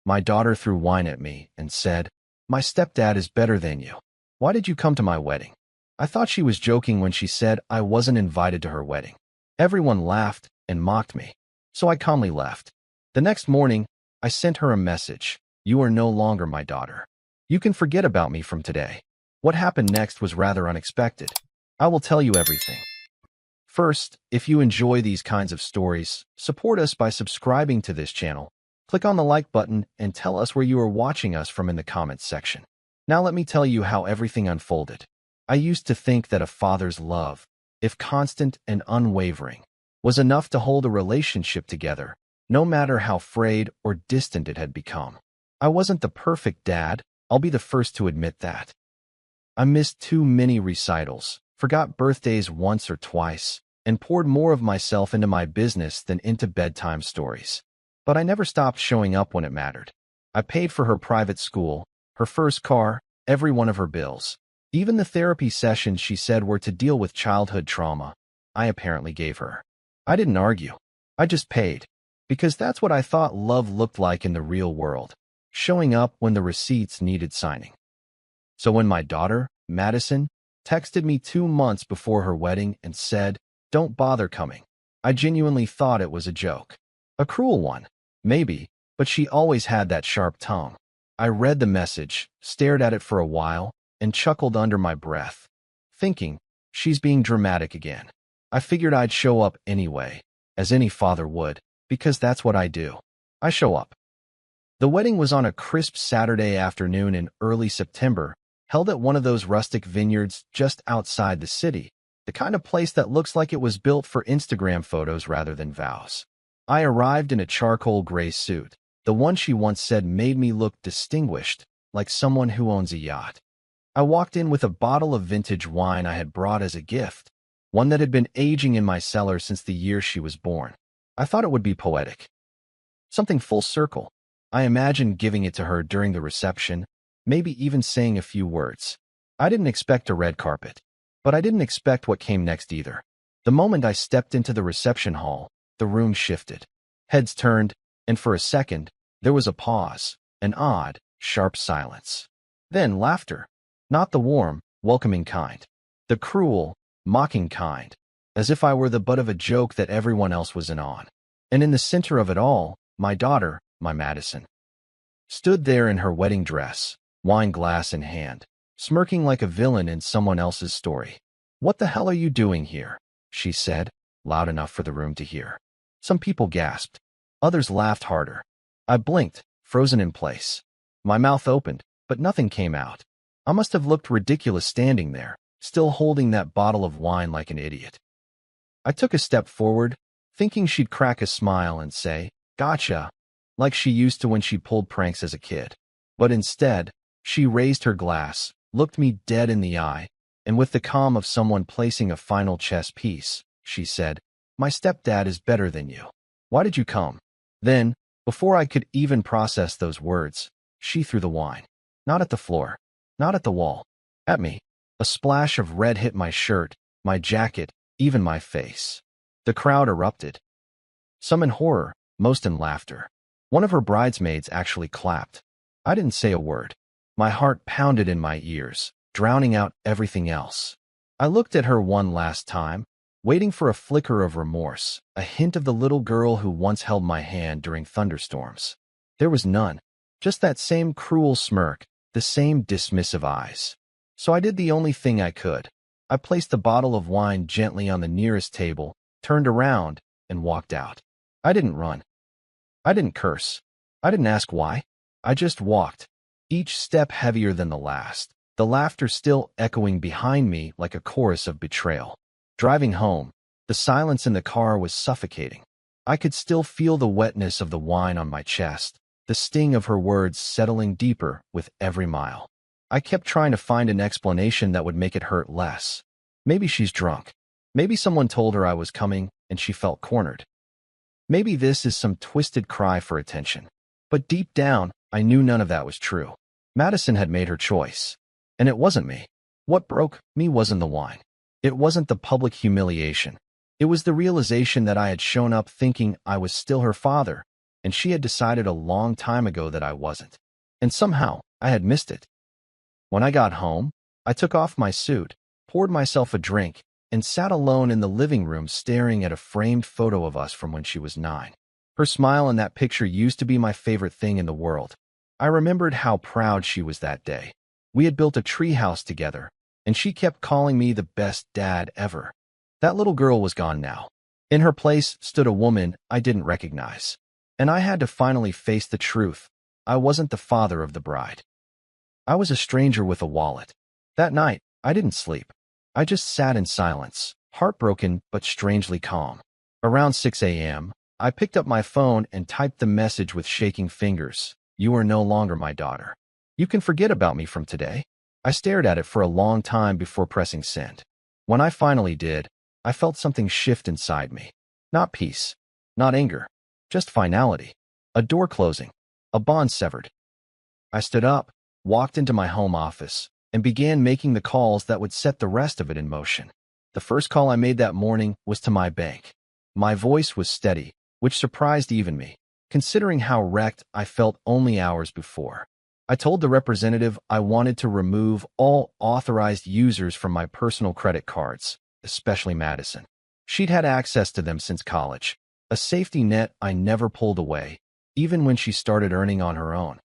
My daughter threw wine at me and said, "My stepdad is better than you. Why did you come to my wedding?" I thought she was joking when she said I wasn't invited to her wedding. Everyone laughed and mocked me, so I calmly left. The next morning, I sent her a message. "You are no longer my daughter. You can forget about me from today." What happened next was rather unexpected. I will tell you everything. First, if you enjoy these kinds of stories, support us by subscribing to this channel. Click on the like button and tell us where you are watching us from in the comments section. Now let me tell you how everything unfolded. I used to think that a father's love, if constant and unwavering, was enough to hold a relationship together, no matter how frayed or distant it had become. I wasn't the perfect dad, I'll be the first to admit that. I missed too many recitals, forgot birthdays once or twice, and poured more of myself into my business than into bedtime stories. But I never stopped showing up when it mattered. I paid for her private school, her first car, every one of her bills. Even the therapy sessions she said were to deal with childhood trauma, I apparently gave her. I didn't argue. I just paid. Because that's what I thought love looked like in the real world, showing up when the receipts needed signing. So when my daughter, Madison, texted me 2 months before her wedding and said, "Don't bother coming," I genuinely thought it was a joke. A cruel one, maybe, but she always had that sharp tongue. I read the message, stared at it for a while, and chuckled under my breath, thinking, she's being dramatic again. I figured I'd show up anyway, as any father would, because that's what I do. I show up. The wedding was on a crisp Saturday afternoon in early September, held at one of those rustic vineyards just outside the city, the kind of place that looks like it was built for Instagram photos rather than vows. I arrived in a charcoal gray suit, the one she once said made me look distinguished, like someone who owns a yacht. I walked in with a bottle of vintage wine I had brought as a gift, one that had been aging in my cellar since the year she was born. I thought it would be poetic. Something full circle. I imagined giving it to her during the reception, maybe even saying a few words. I didn't expect a red carpet, but I didn't expect what came next either. The moment I stepped into the reception hall, the room shifted. Heads turned, and for a second, there was a pause, an odd, sharp silence. Then laughter. Not the warm, welcoming kind. The cruel, mocking kind, as if I were the butt of a joke that everyone else was in on. And in the center of it all, my daughter, my Madison, stood there in her wedding dress, wine glass in hand, smirking like a villain in someone else's story. "What the hell are you doing here?" she said, loud enough for the room to hear. Some people gasped. Others laughed harder. I blinked, frozen in place. My mouth opened, but nothing came out. I must have looked ridiculous standing there, still holding that bottle of wine like an idiot. I took a step forward, thinking she'd crack a smile and say, "Gotcha," like she used to when she pulled pranks as a kid. But instead, she raised her glass, looked me dead in the eye, and with the calm of someone placing a final chess piece, she said, "My stepdad is better than you. Why did you come?" Then, before I could even process those words, she threw the wine. Not at the floor, not at the wall, at me. A splash of red hit my shirt, my jacket, even my face. The crowd erupted. Some in horror, most in laughter. One of her bridesmaids actually clapped. I didn't say a word. My heart pounded in my ears, drowning out everything else. I looked at her one last time, waiting for a flicker of remorse, a hint of the little girl who once held my hand during thunderstorms. There was none. Just that same cruel smirk, the same dismissive eyes. So I did the only thing I could. I placed the bottle of wine gently on the nearest table, turned around, and walked out. I didn't run. I didn't curse. I didn't ask why. I just walked, each step heavier than the last, the laughter still echoing behind me like a chorus of betrayal. Driving home, the silence in the car was suffocating. I could still feel the wetness of the wine on my chest, the sting of her words settling deeper with every mile. I kept trying to find an explanation that would make it hurt less. Maybe she's drunk. Maybe someone told her I was coming and she felt cornered. Maybe this is some twisted cry for attention. But deep down, I knew none of that was true. Madison had made her choice. And it wasn't me. What broke me wasn't the wine. It wasn't the public humiliation. It was the realization that I had shown up thinking I was still her father, and she had decided a long time ago that I wasn't. And somehow, I had missed it. When I got home, I took off my suit, poured myself a drink, and sat alone in the living room staring at a framed photo of us from when she was 9. Her smile in that picture used to be my favorite thing in the world. I remembered how proud she was that day. We had built a treehouse together, and she kept calling me the best dad ever. That little girl was gone now. In her place stood a woman I didn't recognize. And I had to finally face the truth. I wasn't the father of the bride. I was a stranger with a wallet. That night, I didn't sleep. I just sat in silence, heartbroken but strangely calm. Around 6 a.m., I picked up my phone and typed the message with shaking fingers. You are no longer my daughter. You can forget about me from today. I stared at it for a long time before pressing send. When I finally did, I felt something shift inside me. Not peace, not anger, just finality. A door closing, a bond severed. I stood up, walked into my home office, and began making the calls that would set the rest of it in motion. The first call I made that morning was to my bank. My voice was steady, which surprised even me, considering how wrecked I felt only hours before. I told the representative I wanted to remove all authorized users from my personal credit cards, especially Madison. She'd had access to them since college, a safety net I never pulled away, even when she started earning on her own.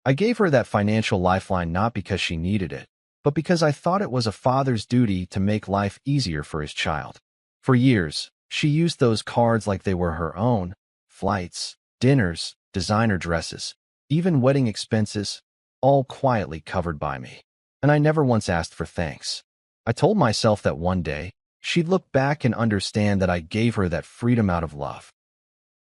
I gave her that financial lifeline not because she needed it, but because I thought it was a father's duty to make life easier for his child. For years, she used those cards like they were her own: flights, dinners, designer dresses, even wedding expenses, all quietly covered by me. And I never once asked for thanks. I told myself that one day, she'd look back and understand that I gave her that freedom out of love.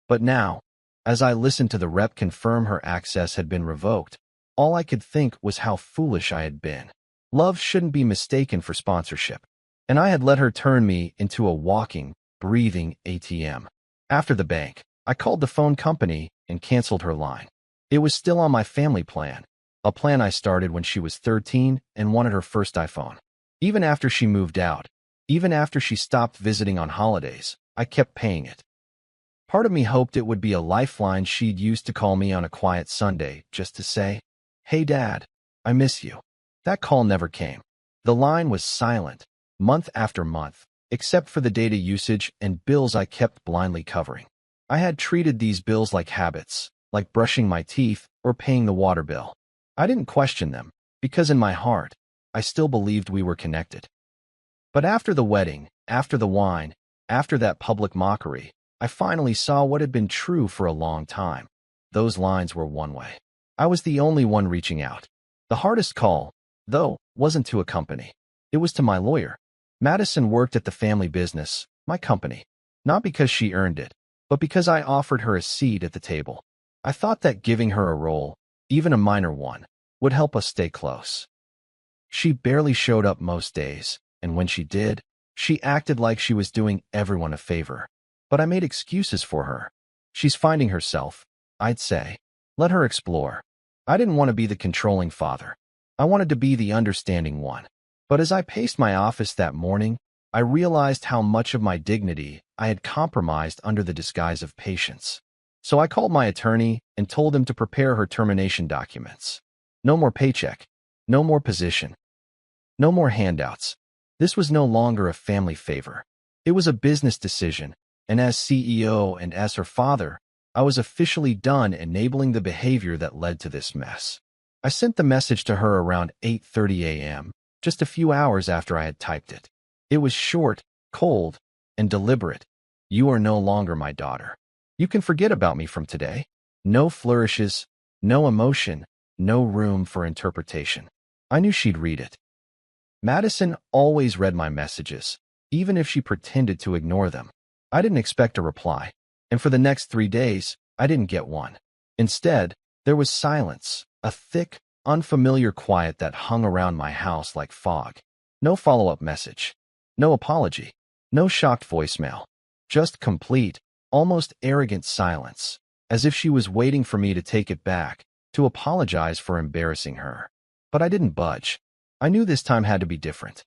But now, as I listened to the rep confirm her access had been revoked, all I could think was how foolish I had been. Love shouldn't be mistaken for sponsorship. And I had let her turn me into a walking, breathing ATM. After the bank, I called the phone company and canceled her line. It was still on my family plan, a plan I started when she was 13 and wanted her first iPhone. Even after she moved out, even after she stopped visiting on holidays, I kept paying it. Part of me hoped it would be a lifeline she'd use to call me on a quiet Sunday, just to say, "Hey Dad, I miss you." That call never came. The line was silent, month after month, except for the data usage and bills I kept blindly covering. I had treated these bills like habits, like brushing my teeth or paying the water bill. I didn't question them, because in my heart, I still believed we were connected. But after the wedding, after the wine, after that public mockery, I finally saw what had been true for a long time. Those lines were one way. I was the only one reaching out. The hardest call, though, wasn't to a company. It was to my lawyer. Madison worked at the family business, my company, not because she earned it, but because I offered her a seat at the table. I thought that giving her a role, even a minor one, would help us stay close. She barely showed up most days, and when she did, she acted like she was doing everyone a favor. But I made excuses for her. She's finding herself, I'd say. Let her explore. I didn't want to be the controlling father. I wanted to be the understanding one. But as I paced my office that morning, I realized how much of my dignity I had compromised under the disguise of patience. So I called my attorney and told him to prepare her termination documents. No more paycheck. No more position. No more handouts. This was no longer a family favor. It was a business decision. And as CEO and as her father, I was officially done enabling the behavior that led to this mess. I sent the message to her around 8:30 a.m., just a few hours after I had typed it. It was short, cold, and deliberate. You are no longer my daughter. You can forget about me from today. No flourishes, no emotion, no room for interpretation. I knew she'd read it. Madison always read my messages, even if she pretended to ignore them. I didn't expect a reply, and for the next 3 days, I didn't get one. Instead, there was silence, a thick, unfamiliar quiet that hung around my house like fog. No follow-up message, no apology, no shocked voicemail, just complete, almost arrogant silence, as if she was waiting for me to take it back, to apologize for embarrassing her. But I didn't budge. I knew this time had to be different.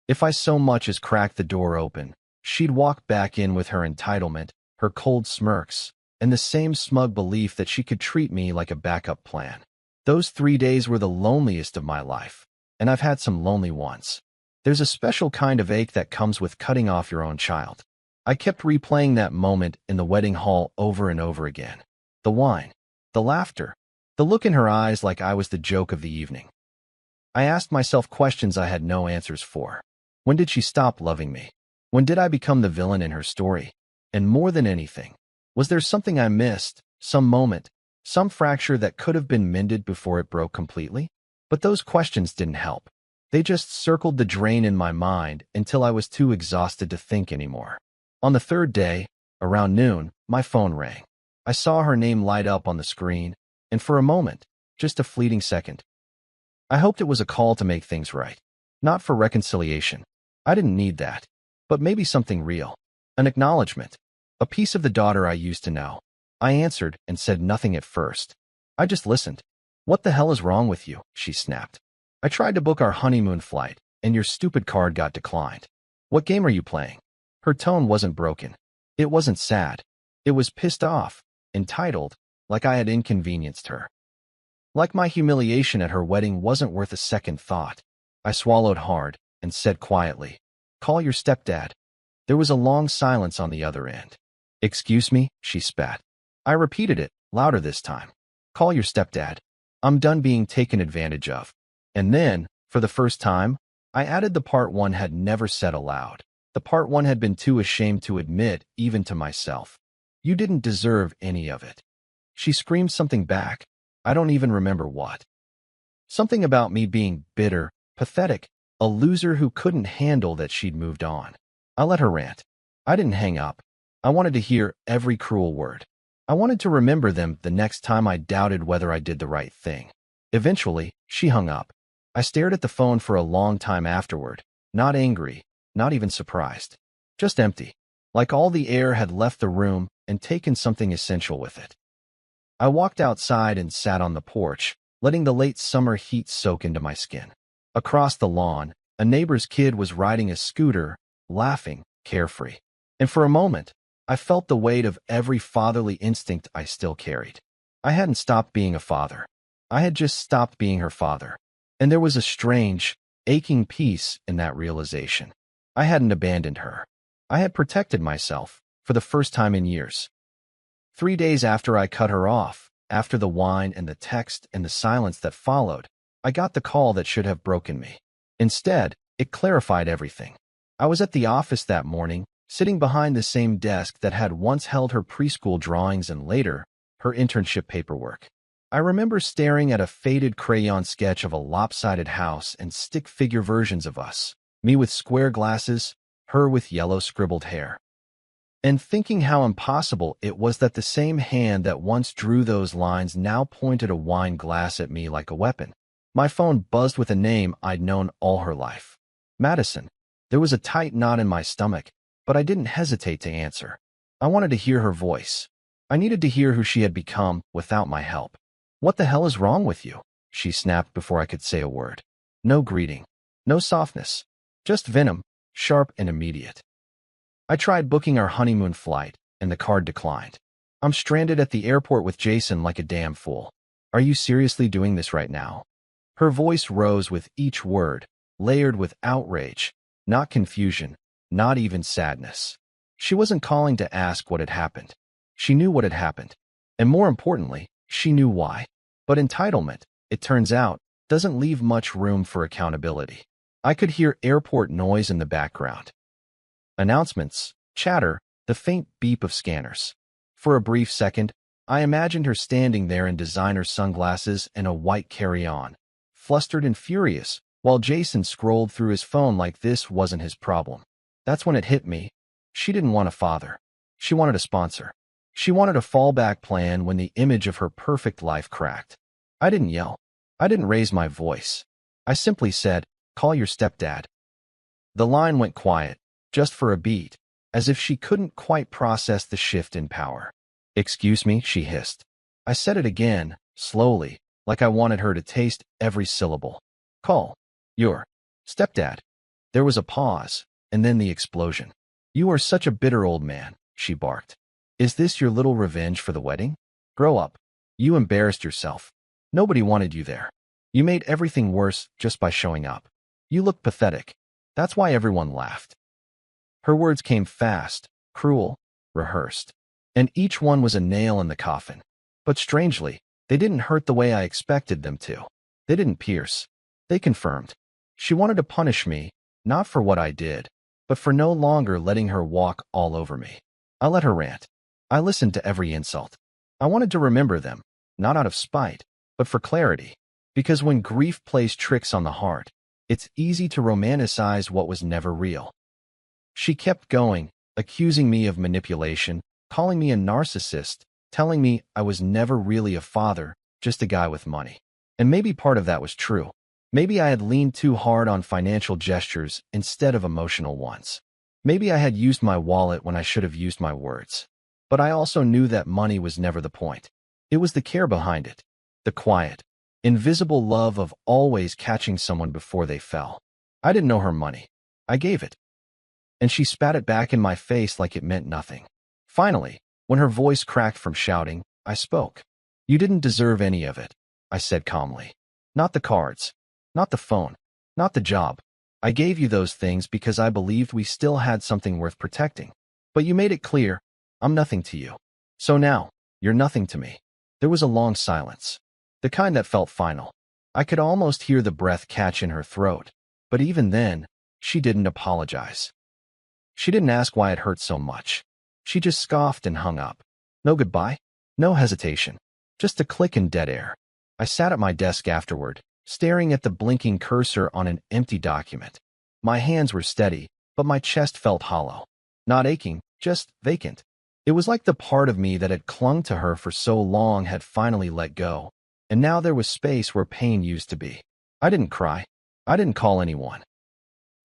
If I so much as cracked the door open, she'd walk back in with her entitlement, her cold smirks, and the same smug belief that she could treat me like a backup plan. Those 3 days were the loneliest of my life, and I've had some lonely ones. There's a special kind of ache that comes with cutting off your own child. I kept replaying that moment in the wedding hall over and over again. The wine, the laughter, the look in her eyes like I was the joke of the evening. I asked myself questions I had no answers for. When did she stop loving me? When did I become the villain in her story? And more than anything, was there something I missed, some moment, some fracture that could have been mended before it broke completely? But those questions didn't help. They just circled the drain in my mind until I was too exhausted to think anymore. On the third day, around noon, my phone rang. I saw her name light up on the screen, and for a moment, just a fleeting second, I hoped it was a call to make things right. Not for reconciliation. I didn't need that. But maybe something real. An acknowledgement. A piece of the daughter I used to know. I answered and said nothing at first. I just listened. "What the hell is wrong with you?" she snapped. "I tried to book our honeymoon flight, and your stupid card got declined. What game are you playing?" Her tone wasn't broken. It wasn't sad. It was pissed off, entitled, like I had inconvenienced her. Like my humiliation at her wedding wasn't worth a second thought. I swallowed hard and said quietly, "Call your stepdad." There was a long silence on the other end. "Excuse me," she spat. I repeated it, louder this time. "Call your stepdad. I'm done being taken advantage of." And then, for the first time, I added the part one had never said aloud. The part one had been too ashamed to admit, even to myself. "You didn't deserve any of it." She screamed something back. I don't even remember what. Something about me being bitter, pathetic, a loser who couldn't handle that she'd moved on. I let her rant. I didn't hang up. I wanted to hear every cruel word. I wanted to remember them the next time I doubted whether I did the right thing. Eventually, she hung up. I stared at the phone for a long time afterward, not angry, not even surprised. Just empty. Like all the air had left the room and taken something essential with it. I walked outside and sat on the porch, letting the late summer heat soak into my skin. Across the lawn, a neighbor's kid was riding a scooter, laughing, carefree. And for a moment, I felt the weight of every fatherly instinct I still carried. I hadn't stopped being a father. I had just stopped being her father. And there was a strange, aching peace in that realization. I hadn't abandoned her. I had protected myself, for the first time in years. 3 days after I cut her off, after the wine and the text and the silence that followed, I got the call that should have broken me. Instead, it clarified everything. I was at the office that morning, sitting behind the same desk that had once held her preschool drawings and later, her internship paperwork. I remember staring at a faded crayon sketch of a lopsided house and stick figure versions of us, me with square glasses, her with yellow scribbled hair. And thinking how impossible it was that the same hand that once drew those lines now pointed a wine glass at me like a weapon. My phone buzzed with a name I'd known all her life. Madison. There was a tight knot in my stomach, but I didn't hesitate to answer. I wanted to hear her voice. I needed to hear who she had become without my help. "What the hell is wrong with you?" she snapped before I could say a word. No greeting. No softness. Just venom, sharp and immediate. I tried booking our honeymoon flight, and the card declined. "I'm stranded at the airport with Jason like a damn fool. Are you seriously doing this right now?" Her voice rose with each word, layered with outrage, not confusion, not even sadness. She wasn't calling to ask what had happened. She knew what had happened. And more importantly, she knew why. But entitlement, it turns out, doesn't leave much room for accountability. I could hear airport noise in the background. Announcements, chatter, the faint beep of scanners. For a brief second, I imagined her standing there in designer sunglasses and a white carry-on, flustered and furious, while Jason scrolled through his phone like this wasn't his problem. That's when it hit me. She didn't want a father. She wanted a sponsor. She wanted a fallback plan when the image of her perfect life cracked. I didn't yell. I didn't raise my voice. I simply said, "Call your stepdad." The line went quiet, just for a beat, as if she couldn't quite process the shift in power. "Excuse me," she hissed. I said it again, slowly, like I wanted her to taste every syllable. "Call your stepdad." There was a pause, and then the explosion. "You are such a bitter old man," she barked. Is this your little revenge for the wedding? Grow up. You embarrassed yourself. Nobody wanted you there. You made everything worse just by showing up. You looked pathetic. That's why everyone laughed." Her words came fast, cruel, rehearsed. And each one was a nail in the coffin. But strangely, they didn't hurt the way I expected them to. They didn't pierce. They confirmed. She wanted to punish me, not for what I did, but for no longer letting her walk all over me. I let her rant. I listened to every insult. I wanted to remember them, not out of spite, but for clarity. Because when grief plays tricks on the heart, it's easy to romanticize what was never real. She kept going, accusing me of manipulation, calling me a narcissist, telling me I was never really a father, just a guy with money. And maybe part of that was true. Maybe I had leaned too hard on financial gestures instead of emotional ones. Maybe I had used my wallet when I should have used my words. But I also knew that money was never the point. It was the care behind it, the quiet, invisible love of always catching someone before they fell. I didn't know her money. I gave it. And she spat it back in my face like it meant nothing. Finally, when her voice cracked from shouting, I spoke. "You didn't deserve any of it," I said calmly. "Not the cards. Not the phone. Not the job. I gave you those things because I believed we still had something worth protecting. But you made it clear, I'm nothing to you. So now, you're nothing to me." There was a long silence. The kind that felt final. I could almost hear the breath catch in her throat. But even then, she didn't apologize. She didn't ask why it hurt so much. She just scoffed and hung up. No goodbye. No hesitation. Just a click in dead air. I sat at my desk afterward, staring at the blinking cursor on an empty document. My hands were steady, but my chest felt hollow. Not aching, just vacant. It was like the part of me that had clung to her for so long had finally let go, and now there was space where pain used to be. I didn't cry. I didn't call anyone.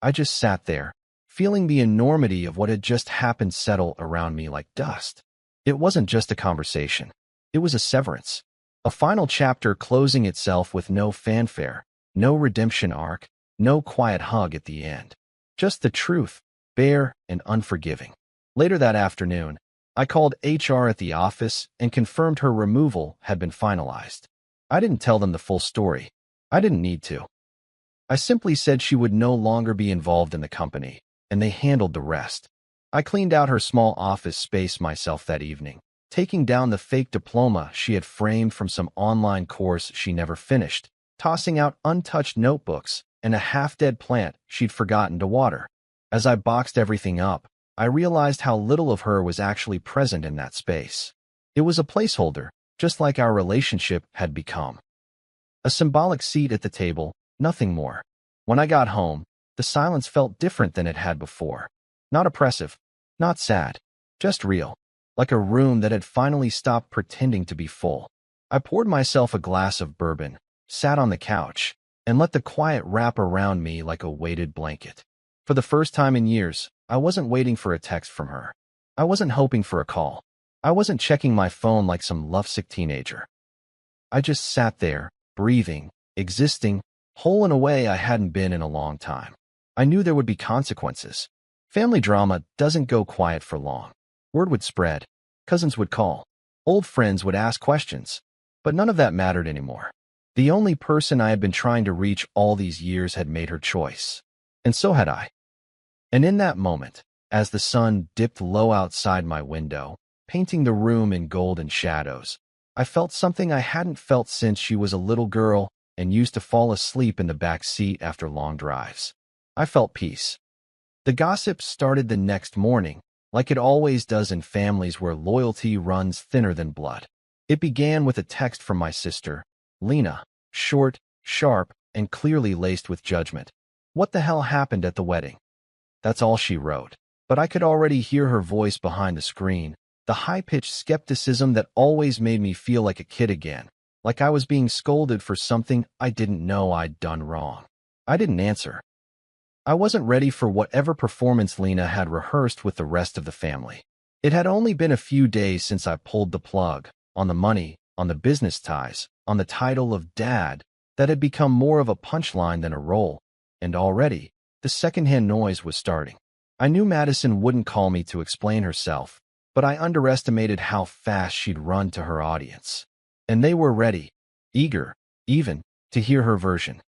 I just sat there, feeling the enormity of what had just happened settle around me like dust. It wasn't just a conversation. It was a severance. A final chapter closing itself with no fanfare, no redemption arc, no quiet hug at the end. Just the truth, bare and unforgiving. Later that afternoon, I called HR at the office and confirmed her removal had been finalized. I didn't tell them the full story. I didn't need to. I simply said she would no longer be involved in the company, and they handled the rest. I cleaned out her small office space myself that evening, taking down the fake diploma she had framed from some online course she never finished, tossing out untouched notebooks and a half-dead plant she'd forgotten to water. As I boxed everything up, I realized how little of her was actually present in that space. It was a placeholder, just like our relationship had become. A symbolic seat at the table, nothing more. When I got home, the silence felt different than it had before. Not oppressive, not sad, just real, like a room that had finally stopped pretending to be full. I poured myself a glass of bourbon, sat on the couch, and let the quiet wrap around me like a weighted blanket. For the first time in years, I wasn't waiting for a text from her. I wasn't hoping for a call. I wasn't checking my phone like some lovesick teenager. I just sat there, breathing, existing, whole in a way I hadn't been in a long time. I knew there would be consequences. Family drama doesn't go quiet for long. Word would spread. Cousins would call. Old friends would ask questions. But none of that mattered anymore. The only person I had been trying to reach all these years had made her choice. And so had I. And in that moment, as the sun dipped low outside my window, painting the room in golden shadows, I felt something I hadn't felt since she was a little girl and used to fall asleep in the back seat after long drives. I felt peace. The gossip started the next morning, like it always does in families where loyalty runs thinner than blood. It began with a text from my sister, Lena, short, sharp, and clearly laced with judgment. "What the hell happened at the wedding?" That's all she wrote. But I could already hear her voice behind the screen, the high-pitched skepticism that always made me feel like a kid again, like I was being scolded for something I didn't know I'd done wrong. I didn't answer. I wasn't ready for whatever performance Lena had rehearsed with the rest of the family. It had only been a few days since I pulled the plug, on the money, on the business ties, on the title of Dad, that had become more of a punchline than a role, and already, the secondhand noise was starting. I knew Madison wouldn't call me to explain herself, but I underestimated how fast she'd run to her audience. And they were ready, eager, even, to hear her version.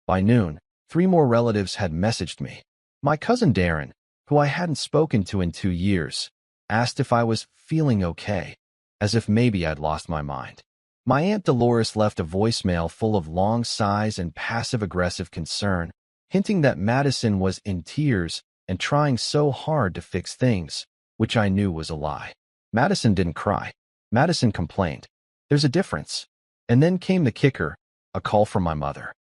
By noon, 3 more relatives had messaged me. My cousin Darren, who I hadn't spoken to in 2 years, asked if I was feeling okay, as if maybe I'd lost my mind. My Aunt Dolores left a voicemail full of long sighs and passive-aggressive concern, hinting that Madison was in tears and trying so hard to fix things, which I knew was a lie. Madison didn't cry. Madison complained. There's a difference. And then came the kicker, a call from my mother.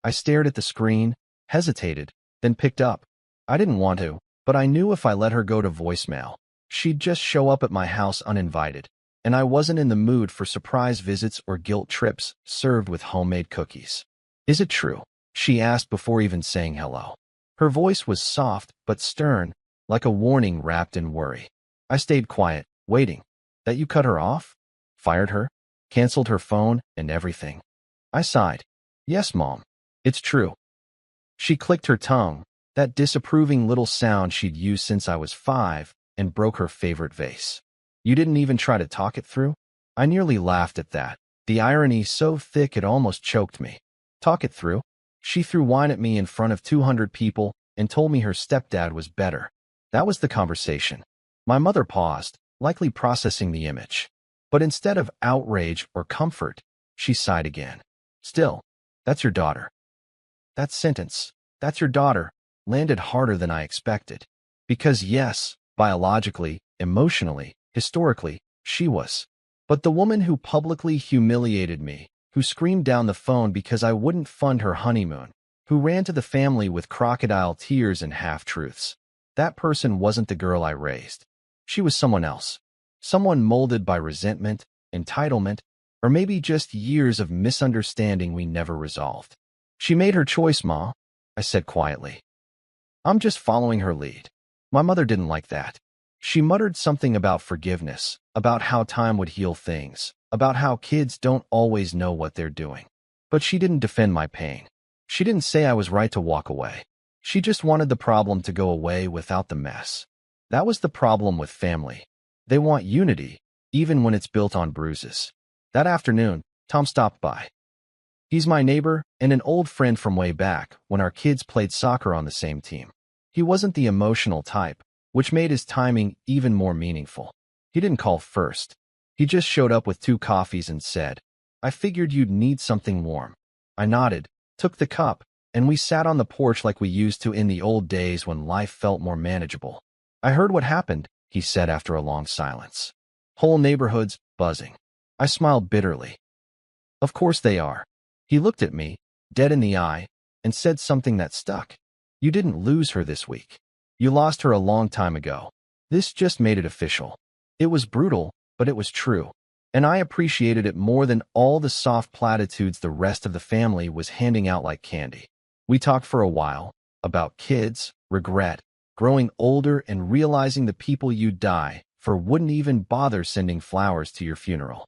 I stared at the screen, hesitated, then picked up. I didn't want to, but I knew if I let her go to voicemail, she'd just show up at my house uninvited, and I wasn't in the mood for surprise visits or guilt trips served with homemade cookies. Is it true? She asked before even saying hello. Her voice was soft but stern, like a warning wrapped in worry. I stayed quiet, waiting. That you cut her off? Fired her? Canceled her phone and everything? I sighed. Yes, Mom. It's true. She clicked her tongue, that disapproving little sound she'd used since I was 5, and broke her favorite vase. You didn't even try to talk it through? I nearly laughed at that, the irony so thick it almost choked me. Talk it through? She threw wine at me in front of 200 people and told me her stepdad was better. That was the conversation. My mother paused, likely processing the image. But instead of outrage or comfort, she sighed again. Still, that's your daughter. That sentence, that's your daughter, landed harder than I expected. Because yes, biologically, emotionally, historically, she was. But the woman who publicly humiliated me, who screamed down the phone because I wouldn't fund her honeymoon, who ran to the family with crocodile tears and half-truths, that person wasn't the girl I raised. She was someone else. Someone molded by resentment, entitlement, or maybe just years of misunderstanding we never resolved. She made her choice, Ma, I said quietly. I'm just following her lead. My mother didn't like that. She muttered something about forgiveness, about how time would heal things, about how kids don't always know what they're doing. But she didn't defend my pain. She didn't say I was right to walk away. She just wanted the problem to go away without the mess. That was the problem with family. They want unity, even when it's built on bruises. That afternoon, Tom stopped by. He's my neighbor and an old friend from way back when our kids played soccer on the same team. He wasn't the emotional type, which made his timing even more meaningful. He didn't call first. He just showed up with 2 coffees and said, I figured you'd need something warm. I nodded, took the cup, and we sat on the porch like we used to in the old days when life felt more manageable. I heard what happened, he said after a long silence. Whole neighborhoods buzzing. I smiled bitterly. Of course they are. He looked at me, dead in the eye, and said something that stuck. You didn't lose her this week. You lost her a long time ago. This just made it official. It was brutal, but it was true. And I appreciated it more than all the soft platitudes the rest of the family was handing out like candy. We talked for a while, about kids, regret, growing older and realizing the people you'd die for wouldn't even bother sending flowers to your funeral.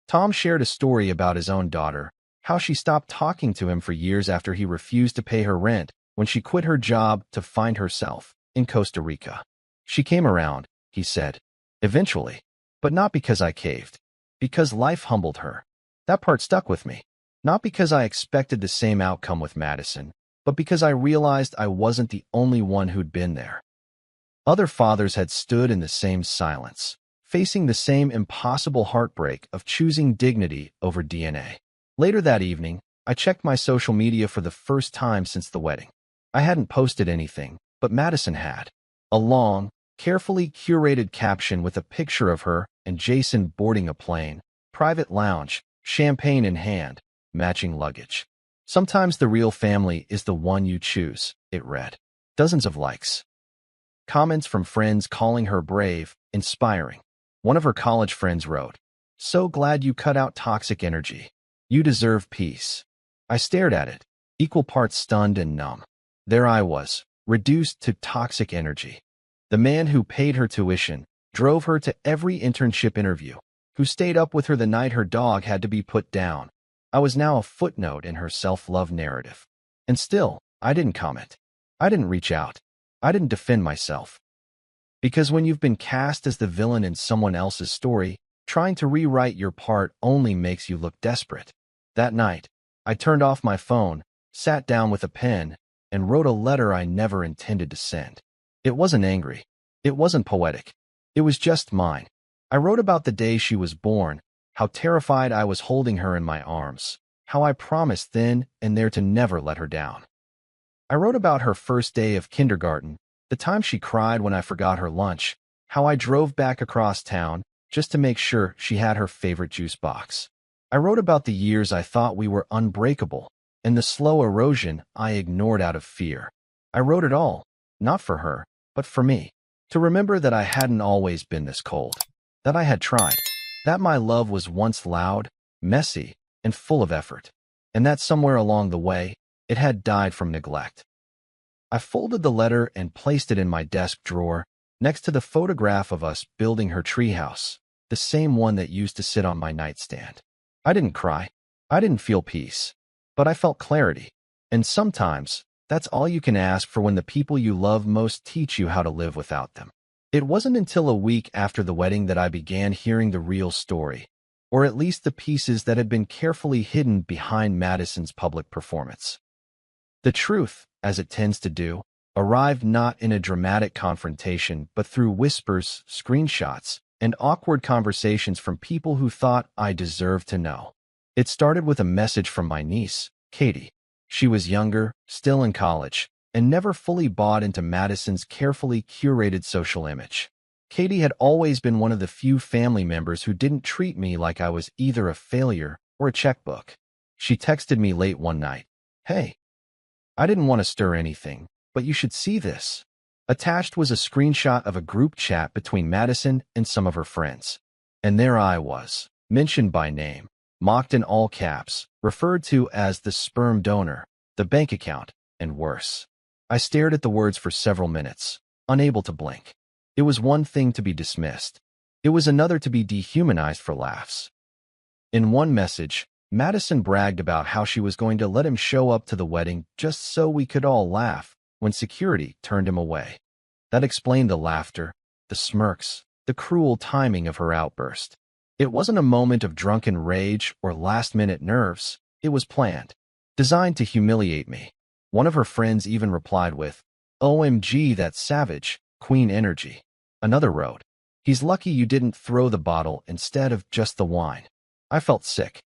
Tom shared a story about his own daughter, how she stopped talking to him for years after he refused to pay her rent when she quit her job to find herself in Costa Rica. She came around, he said, eventually, but not because I caved, because life humbled her. That part stuck with me, not because I expected the same outcome with Madison, but because I realized I wasn't the only one who'd been there. Other fathers had stood in the same silence, facing the same impossible heartbreak of choosing dignity over DNA. Later that evening, I checked my social media for the first time since the wedding. I hadn't posted anything, but Madison had. A long, carefully curated caption with a picture of her and Jason boarding a plane, private lounge, champagne in hand, matching luggage. Sometimes the real family is the one you choose, it read. Dozens of likes. Comments from friends calling her brave, inspiring. One of her college friends wrote, "So glad you cut out toxic energy. You deserve peace." I stared at it, equal parts stunned and numb. There I was, reduced to toxic energy. The man who paid her tuition, drove her to every internship interview, who stayed up with her the night her dog had to be put down. I was now a footnote in her self-love narrative. And still, I didn't comment. I didn't reach out. I didn't defend myself. Because when you've been cast as the villain in someone else's story, trying to rewrite your part only makes you look desperate. That night, I turned off my phone, sat down with a pen, and wrote a letter I never intended to send. It wasn't angry. It wasn't poetic. It was just mine. I wrote about the day she was born, how terrified I was holding her in my arms, how I promised then and there to never let her down. I wrote about her first day of kindergarten, the time she cried when I forgot her lunch, how I drove back across town just to make sure she had her favorite juice box. I wrote about the years I thought we were unbreakable and the slow erosion I ignored out of fear. I wrote it all, not for her, but for me, to remember that I hadn't always been this cold, that I had tried, that my love was once loud, messy, and full of effort, and that somewhere along the way, it had died from neglect. I folded the letter and placed it in my desk drawer, next to the photograph of us building her treehouse, the same one that used to sit on my nightstand. I didn't cry. I didn't feel peace. But I felt clarity. And sometimes, that's all you can ask for when the people you love most teach you how to live without them. It wasn't until a week after the wedding that I began hearing the real story, or at least the pieces that had been carefully hidden behind Madison's public performance. The truth, as it tends to do, arrived not in a dramatic confrontation but through whispers, screenshots, and awkward conversations from people who thought I deserved to know. It started with a message from my niece, Katie. She was younger, still in college, and never fully bought into Madison's carefully curated social image. Katie had always been one of the few family members who didn't treat me like I was either a failure or a checkbook. She texted me late one night, "Hey, I didn't want to stir anything, but you should see this." Attached was a screenshot of a group chat between Madison and some of her friends. And there I was, mentioned by name, mocked in all caps, referred to as the sperm donor, the bank account, and worse. I stared at the words for several minutes, unable to blink. It was one thing to be dismissed. It was another to be dehumanized for laughs. In one message, Madison bragged about how she was going to let him show up to the wedding just so we could all laugh when security turned him away. That explained the laughter, the smirks, the cruel timing of her outburst. It wasn't a moment of drunken rage or last-minute nerves. It was planned, designed to humiliate me. One of her friends even replied with, "OMG, that's savage, queen energy." Another wrote, "He's lucky you didn't throw the bottle instead of just the wine." I felt sick.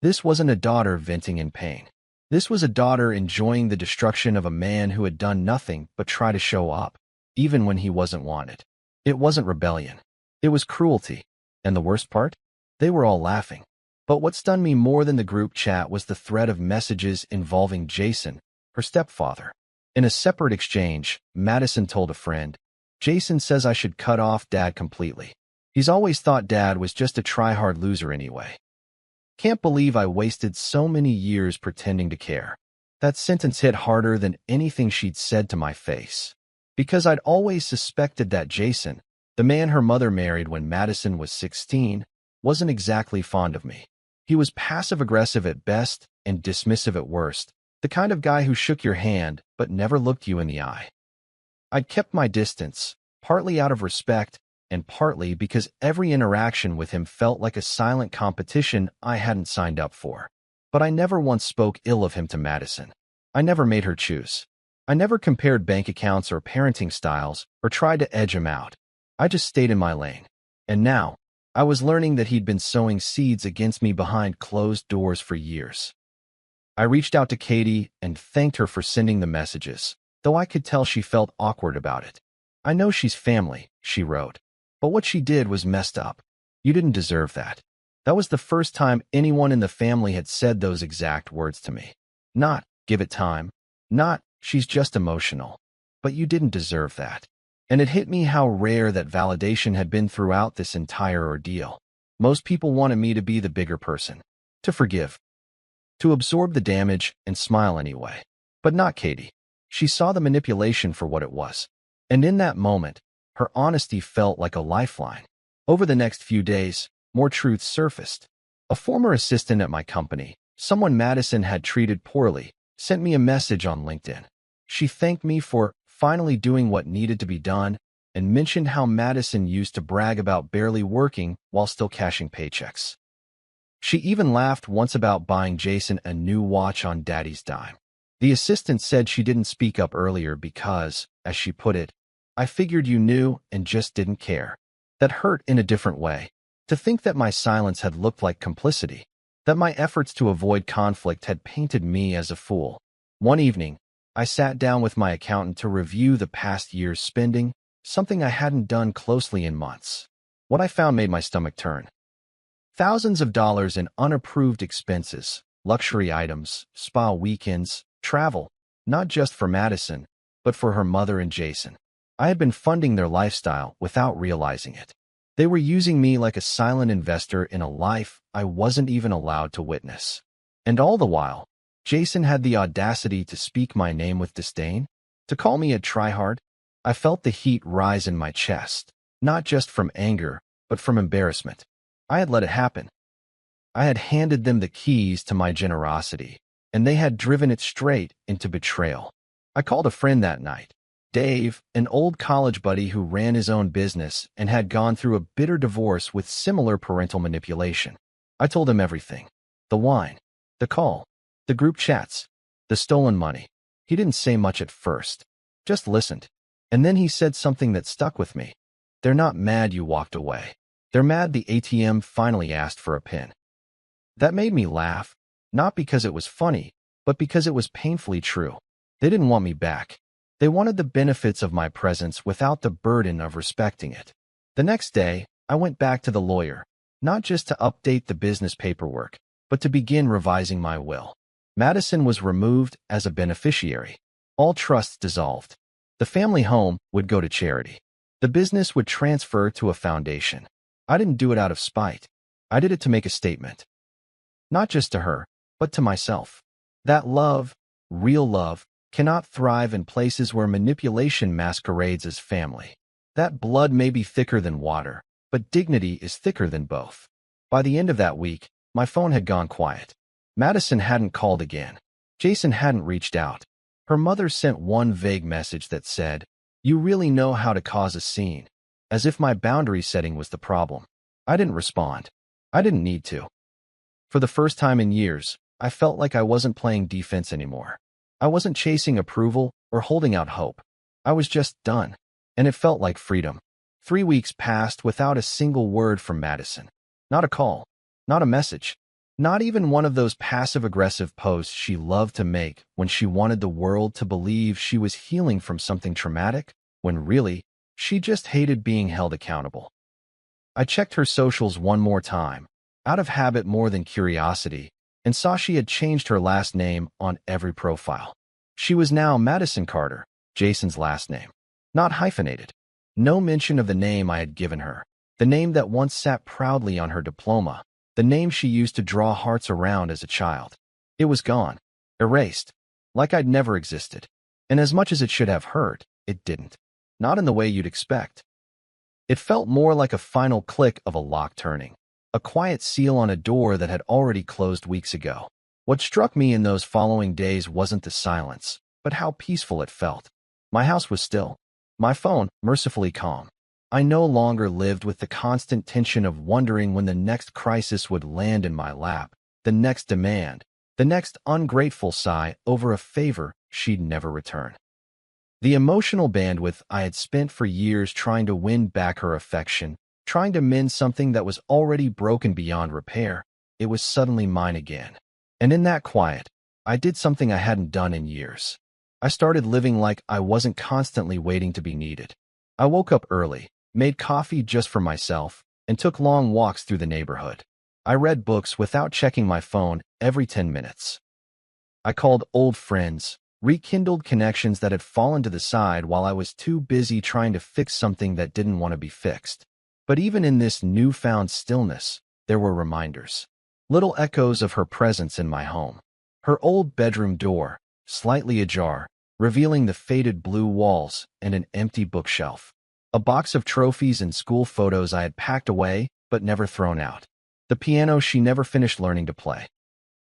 This wasn't a daughter venting in pain. This was a daughter enjoying the destruction of a man who had done nothing but try to show up, even when he wasn't wanted. It wasn't rebellion. It was cruelty. And the worst part? They were all laughing. But what stunned me more than the group chat was the thread of messages involving Jason, her stepfather. In a separate exchange, Madison told a friend, "Jason says I should cut off Dad completely. He's always thought Dad was just a try-hard loser anyway." Can't believe I wasted so many years pretending to care. That sentence hit harder than anything she'd said to my face. Because I'd always suspected that Jason, the man her mother married when Madison was 16, wasn't exactly fond of me. He was passive-aggressive at best and dismissive at worst, the kind of guy who shook your hand but never looked you in the eye. I'd kept my distance, partly out of respect, and partly because every interaction with him felt like a silent competition I hadn't signed up for. But I never once spoke ill of him to Madison. I never made her choose. I never compared bank accounts or parenting styles or tried to edge him out. I just stayed in my lane. And now, I was learning that he'd been sowing seeds against me behind closed doors for years. I reached out to Katie and thanked her for sending the messages, though I could tell she felt awkward about it. "I know she's family," she wrote. "But what she did was messed up. You didn't deserve that." That was the first time anyone in the family had said those exact words to me. Not, "Give it time." Not, "She's just emotional." But "You didn't deserve that." And it hit me how rare that validation had been throughout this entire ordeal. Most people wanted me to be the bigger person, to forgive, to absorb the damage and smile anyway. But not Katie. She saw the manipulation for what it was. And in that moment, her honesty felt like a lifeline. Over the next few days, more truths surfaced. A former assistant at my company, someone Madison had treated poorly, sent me a message on LinkedIn. She thanked me for finally doing what needed to be done and mentioned how Madison used to brag about barely working while still cashing paychecks. She even laughed once about buying Jason a new watch on Daddy's dime. The assistant said she didn't speak up earlier because, as she put it, I figured you knew and just didn't care. That hurt in a different way. To think that my silence had looked like complicity, that my efforts to avoid conflict had painted me as a fool. One evening, I sat down with my accountant to review the past year's spending, something I hadn't done closely in months. What I found made my stomach turn. Thousands of dollars in unapproved expenses, luxury items, spa weekends, travel, not just for Madison, but for her mother and Jason. I had been funding their lifestyle without realizing it. They were using me like a silent investor in a life I wasn't even allowed to witness. And all the while, Jason had the audacity to speak my name with disdain, to call me a tryhard. I felt the heat rise in my chest, not just from anger, but from embarrassment. I had let it happen. I had handed them the keys to my generosity, and they had driven it straight into betrayal. I called a friend that night, Dave, an old college buddy who ran his own business and had gone through a bitter divorce with similar parental manipulation. I told him everything. The wine, the call, the group chats, the stolen money. He didn't say much at first, just listened. And then he said something that stuck with me. They're not mad you walked away. They're mad the ATM finally asked for a PIN. That made me laugh, not because it was funny, but because it was painfully true. They didn't want me back. They wanted the benefits of my presence without the burden of respecting it. The next day, I went back to the lawyer, not just to update the business paperwork, but to begin revising my will. Madison was removed as a beneficiary. All trusts dissolved. The family home would go to charity. The business would transfer to a foundation. I didn't do it out of spite. I did it to make a statement. Not just to her, but to myself. That love, real love, cannot thrive in places where manipulation masquerades as family. That blood may be thicker than water, but dignity is thicker than both. By the end of that week, my phone had gone quiet. Madison hadn't called again. Jason hadn't reached out. Her mother sent one vague message that said, "You really know how to cause a scene," as if my boundary setting was the problem. I didn't respond. I didn't need to. For the first time in years, I felt like I wasn't playing defense anymore. I wasn't chasing approval or holding out hope. I was just done, and it felt like freedom. 3 weeks passed without a single word from Madison. Not a call, not a message, not even one of those passive-aggressive posts she loved to make when she wanted the world to believe she was healing from something traumatic, when really, she just hated being held accountable. I checked her socials one more time, out of habit more than curiosity, and saw she had changed her last name on every profile. She was now Madison Carter, Jason's last name. Not hyphenated. No mention of the name I had given her, the name that once sat proudly on her diploma, the name she used to draw hearts around as a child. It was gone, erased, like I'd never existed. And as much as it should have hurt, it didn't. Not in the way you'd expect. It felt more like a final click of a lock turning, a quiet seal on a door that had already closed weeks ago. What struck me in those following days wasn't the silence, but how peaceful it felt. My house was still. My phone, mercifully calm. I no longer lived with the constant tension of wondering when the next crisis would land in my lap, the next demand, the next ungrateful sigh over a favor she'd never return. The emotional bandwidth I had spent for years trying to win back her affection, trying to mend something that was already broken beyond repair, it was suddenly mine again. And in that quiet, I did something I hadn't done in years. I started living like I wasn't constantly waiting to be needed. I woke up early, made coffee just for myself, and took long walks through the neighborhood. I read books without checking my phone every 10 minutes. I called old friends, rekindled connections that had fallen to the side while I was too busy trying to fix something that didn't want to be fixed. But even in this newfound stillness, there were reminders. Little echoes of her presence in my home. Her old bedroom door, slightly ajar, revealing the faded blue walls and an empty bookshelf. A box of trophies and school photos I had packed away but never thrown out. The piano she never finished learning to play.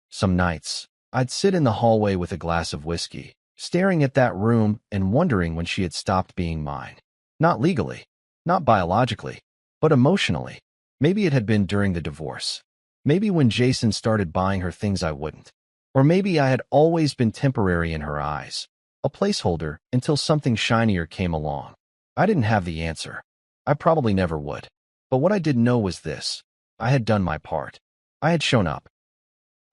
Some nights, I'd sit in the hallway with a glass of whiskey, staring at that room and wondering when she had stopped being mine. Not legally, not biologically, but emotionally. Maybe it had been during the divorce. Maybe when Jason started buying her things I wouldn't. Or maybe I had always been temporary in her eyes, a placeholder until something shinier came along. I didn't have the answer. I probably never would. But what I did know was this. I had done my part. I had shown up.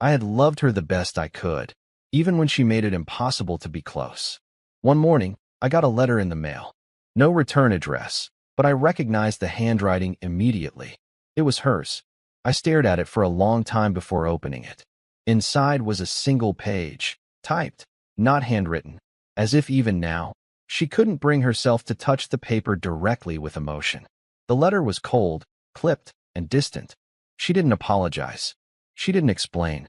I had loved her the best I could, even when she made it impossible to be close. One morning, I got a letter in the mail. No return address, but I recognized the handwriting immediately. It was hers. I stared at it for a long time before opening it. Inside was a single page, typed, not handwritten, as if even now, she couldn't bring herself to touch the paper directly with emotion. The letter was cold, clipped, and distant. She didn't apologize. She didn't explain.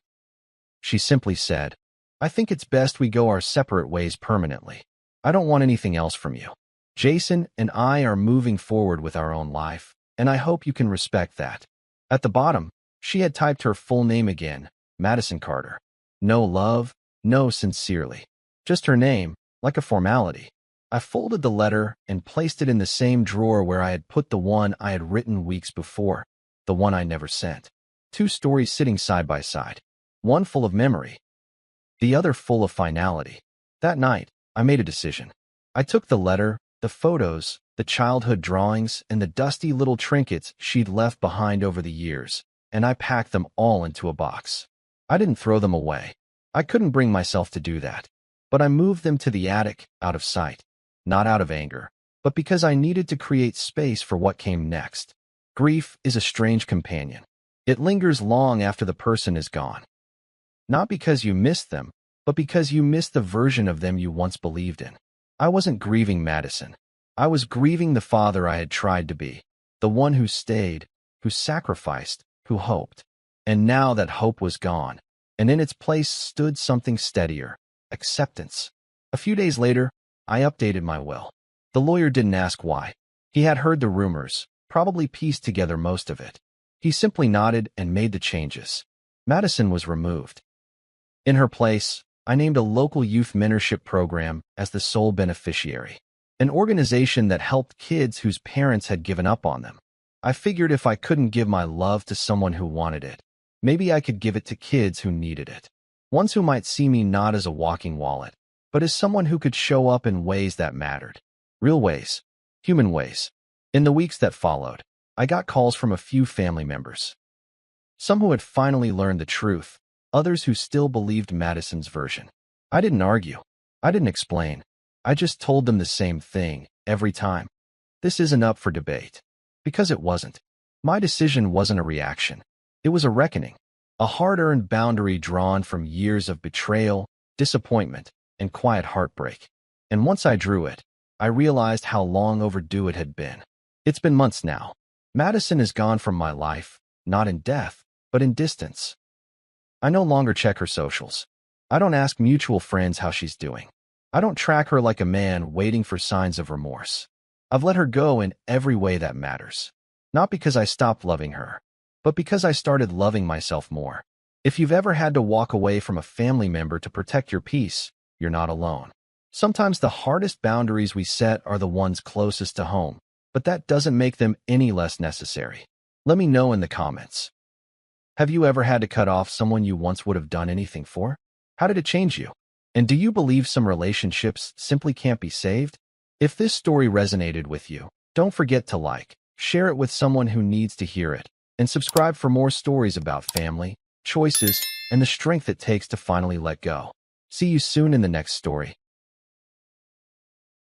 She simply said, "I think it's best we go our separate ways permanently. I don't want anything else from you. Jason and I are moving forward with our own life, and I hope you can respect that." At the bottom, she had typed her full name again, Madison Carter. No love, no sincerely. Just her name, like a formality. I folded the letter and placed it in the same drawer where I had put the one I had written weeks before, the one I never sent. Two stories sitting side by side, one full of memory, the other full of finality. That night, I made a decision. I took the letter, the photos, the childhood drawings, and the dusty little trinkets she'd left behind over the years, and I packed them all into a box. I didn't throw them away. I couldn't bring myself to do that. But I moved them to the attic, out of sight. Not out of anger, but because I needed to create space for what came next. Grief is a strange companion. It lingers long after the person is gone. Not because you missed them, but because you missed the version of them you once believed in. I wasn't grieving Madison. I was grieving the father I had tried to be, the one who stayed, who sacrificed, who hoped. And now that hope was gone, and in its place stood something steadier, acceptance. A few days later, I updated my will. The lawyer didn't ask why. He had heard the rumors, probably pieced together most of it. He simply nodded and made the changes. Madison was removed. In her place, I named a local youth mentorship program as the sole beneficiary, an organization that helped kids whose parents had given up on them. I figured if I couldn't give my love to someone who wanted it, maybe I could give it to kids who needed it. Ones who might see me not as a walking wallet, but as someone who could show up in ways that mattered. Real ways. Human ways. In the weeks that followed, I got calls from a few family members. Some who had finally learned the truth, others who still believed Madison's version. I didn't argue. I didn't explain. I just told them the same thing, every time. This isn't up for debate. Because it wasn't. My decision wasn't a reaction. It was a reckoning. A hard-earned boundary drawn from years of betrayal, disappointment, and quiet heartbreak. And once I drew it, I realized how long overdue it had been. It's been months now. Madison is gone from my life, not in death, but in distance. I no longer check her socials. I don't ask mutual friends how she's doing. I don't track her like a man waiting for signs of remorse. I've let her go in every way that matters. Not because I stopped loving her, but because I started loving myself more. If you've ever had to walk away from a family member to protect your peace, you're not alone. Sometimes the hardest boundaries we set are the ones closest to home, but that doesn't make them any less necessary. Let me know in the comments. Have you ever had to cut off someone you once would have done anything for? How did it change you? And do you believe some relationships simply can't be saved? If this story resonated with you, don't forget to like, share it with someone who needs to hear it, and subscribe for more stories about family, choices, and the strength it takes to finally let go. See you soon in the next story.